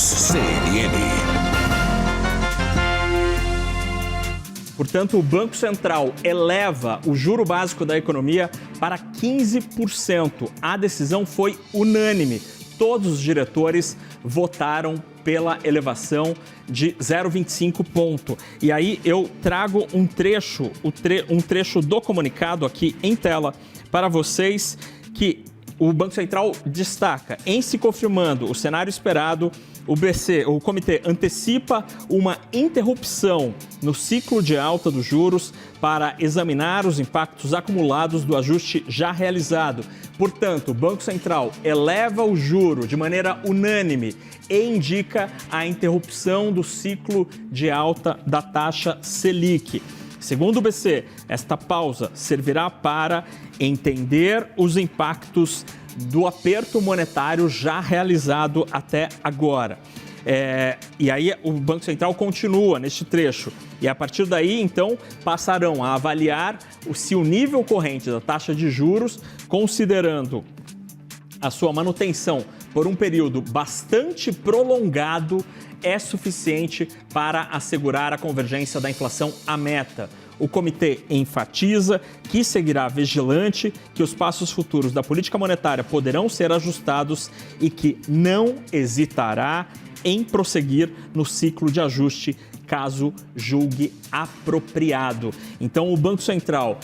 CNN. Portanto, o Banco Central eleva o juro básico da economia para 15%. A decisão foi unânime. Todos os diretores votaram pela elevação de 0,25 ponto. E aí eu trago um trecho do comunicado aqui em tela para vocês que o Banco Central destaca: em se confirmando o cenário esperado, o comitê antecipa uma interrupção no ciclo de alta dos juros para examinar os impactos acumulados do ajuste já realizado. Portanto, o Banco Central eleva o juro de maneira unânime e indica a interrupção do ciclo de alta da taxa Selic. Segundo o BC, esta pausa servirá para entender os impactos do aperto monetário já realizado até agora. E aí o Banco Central continua neste trecho. E a partir daí, então, passarão a avaliar se o nível corrente da taxa de juros, considerando a sua manutenção por um período bastante prolongado, é suficiente para assegurar a convergência da inflação à meta. O comitê enfatiza que seguirá vigilante, que os passos futuros da política monetária poderão ser ajustados e que não hesitará em prosseguir no ciclo de ajuste caso julgue apropriado. Então, o Banco Central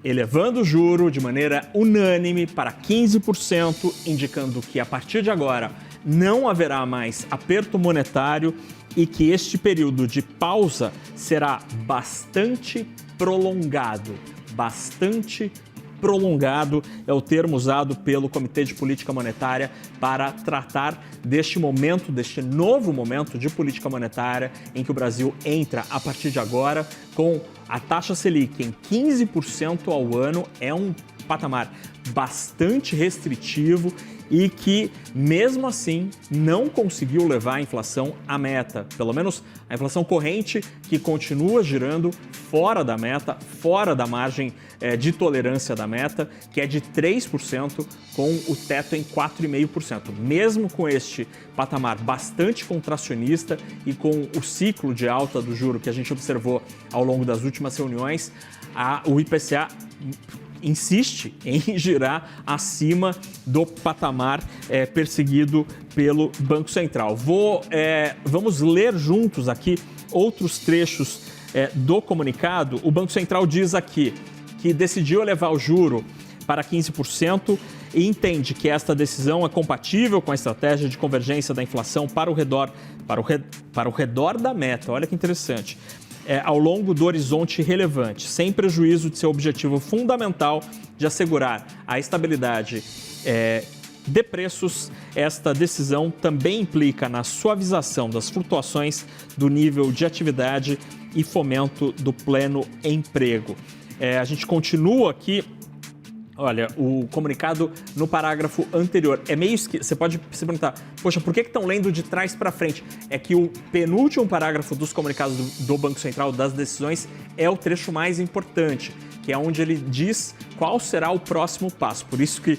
elevando o juro de maneira unânime para 15%, indicando que a partir de agora não haverá mais aperto monetário e que este período de pausa será bastante prolongado. Bastante prolongado é o termo usado pelo Comitê de Política Monetária para tratar deste momento, deste novo momento de política monetária em que o Brasil entra a partir de agora com a taxa Selic em 15% ao ano. É um patamar bastante restritivo e que, mesmo assim, não conseguiu levar a inflação à meta. Pelo menos a inflação corrente, que continua girando fora da meta, fora da margem de tolerância da meta, que é de 3%, com o teto em 4,5%. Mesmo com este patamar bastante contracionista e com o ciclo de alta do juro que a gente observou ao longo das últimas reuniões, o IPCA insiste em girar acima do patamar perseguido pelo Banco Central. Vamos ler juntos aqui outros trechos do comunicado. O Banco Central diz aqui que decidiu elevar o juro para 15% e entende que esta decisão é compatível com a estratégia de convergência da inflação para o redor da meta. Olha que interessante. Ao longo do horizonte relevante, sem prejuízo de seu objetivo fundamental de assegurar a estabilidade de preços. Esta decisão também implica na suavização das flutuações do nível de atividade e fomento do pleno emprego. A gente continua aqui. Olha, o comunicado no parágrafo anterior é meio esquisito. Você pode se perguntar, poxa, por que estão lendo de trás para frente? É que o penúltimo parágrafo dos comunicados do Banco Central, das decisões, é o trecho mais importante, que é onde ele diz qual será o próximo passo. Por isso que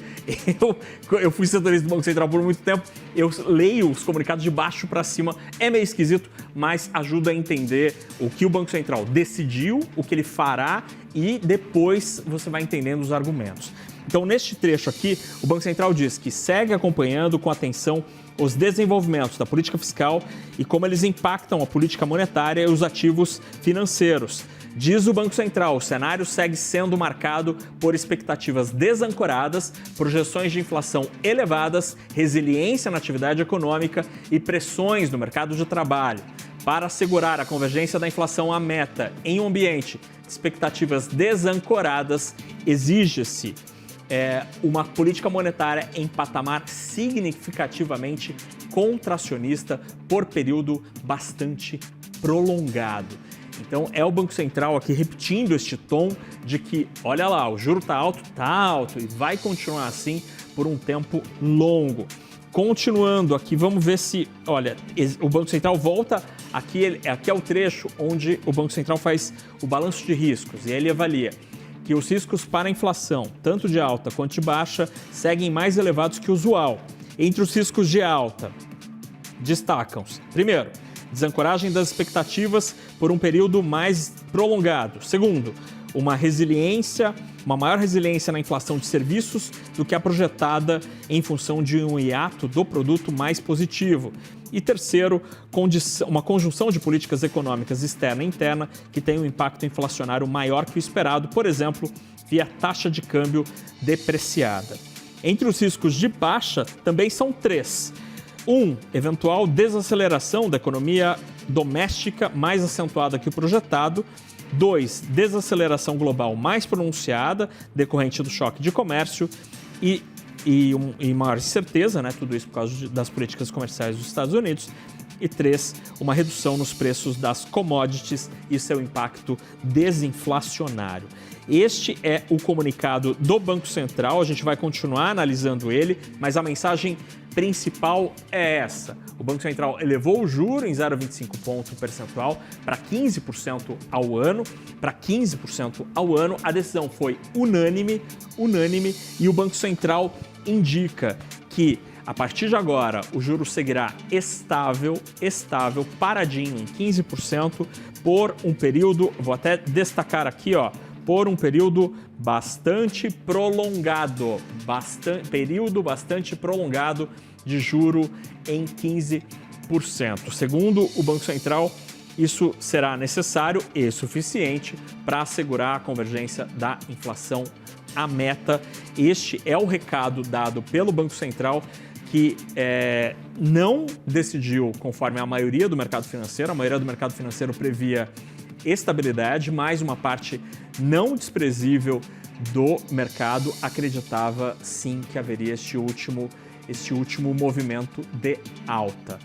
eu fui setorista do Banco Central por muito tempo, eu leio os comunicados de baixo para cima. É meio esquisito, mas ajuda a entender o que o Banco Central decidiu, o que ele fará, e depois você vai entendendo os argumentos. Então, neste trecho aqui, o Banco Central diz que segue acompanhando com atenção os desenvolvimentos da política fiscal e como eles impactam a política monetária e os ativos financeiros. Diz o Banco Central, o cenário segue sendo marcado por expectativas desancoradas, projeções de inflação elevadas, resiliência na atividade econômica e pressões no mercado de trabalho. Para assegurar a convergência da inflação à meta em um ambiente de expectativas desancoradas, exige-se uma política monetária em patamar significativamente contracionista por período bastante prolongado. Então, é o Banco Central aqui repetindo este tom de que, olha lá, o juro está alto e vai continuar assim por um tempo longo. Continuando aqui, vamos ver se, olha, o Banco Central volta, aqui é o trecho onde o Banco Central faz o balanço de riscos e ele avalia que os riscos para a inflação, tanto de alta quanto de baixa, seguem mais elevados que o usual. Entre os riscos de alta, destacam-se. Primeiro, desancoragem das expectativas por um período mais prolongado. Segundo, uma maior resiliência na inflação de serviços do que a projetada em função de um hiato do produto mais positivo. E terceiro, uma conjunção de políticas econômicas externa e interna que tem um impacto inflacionário maior que o esperado, por exemplo, via taxa de câmbio depreciada. Entre os riscos de baixa também são três. Eventual desaceleração da economia doméstica mais acentuada que o projetado. 2, desaceleração global mais pronunciada, decorrente do choque de comércio e maior incerteza, né? Tudo isso por causa das políticas comerciais dos Estados Unidos. E 3, uma redução nos preços das commodities e seu impacto desinflacionário. Este é o comunicado do Banco Central, a gente vai continuar analisando ele, mas a mensagem principal é essa. O Banco Central elevou o juro em 0,25 ponto percentual para 15% ao ano. A decisão foi unânime e o Banco Central indica que a partir de agora o juro seguirá estável, paradinho em 15% por um período, vou até destacar aqui, por um período bastante prolongado, de juro em 15%. Segundo o Banco Central, isso será necessário e suficiente para assegurar a convergência da inflação à meta. Este é o recado dado pelo Banco Central, que não decidiu conforme a maioria do mercado financeiro. A maioria do mercado financeiro previa estabilidade, mas uma parte não desprezível do mercado acreditava sim que haveria este último movimento de alta.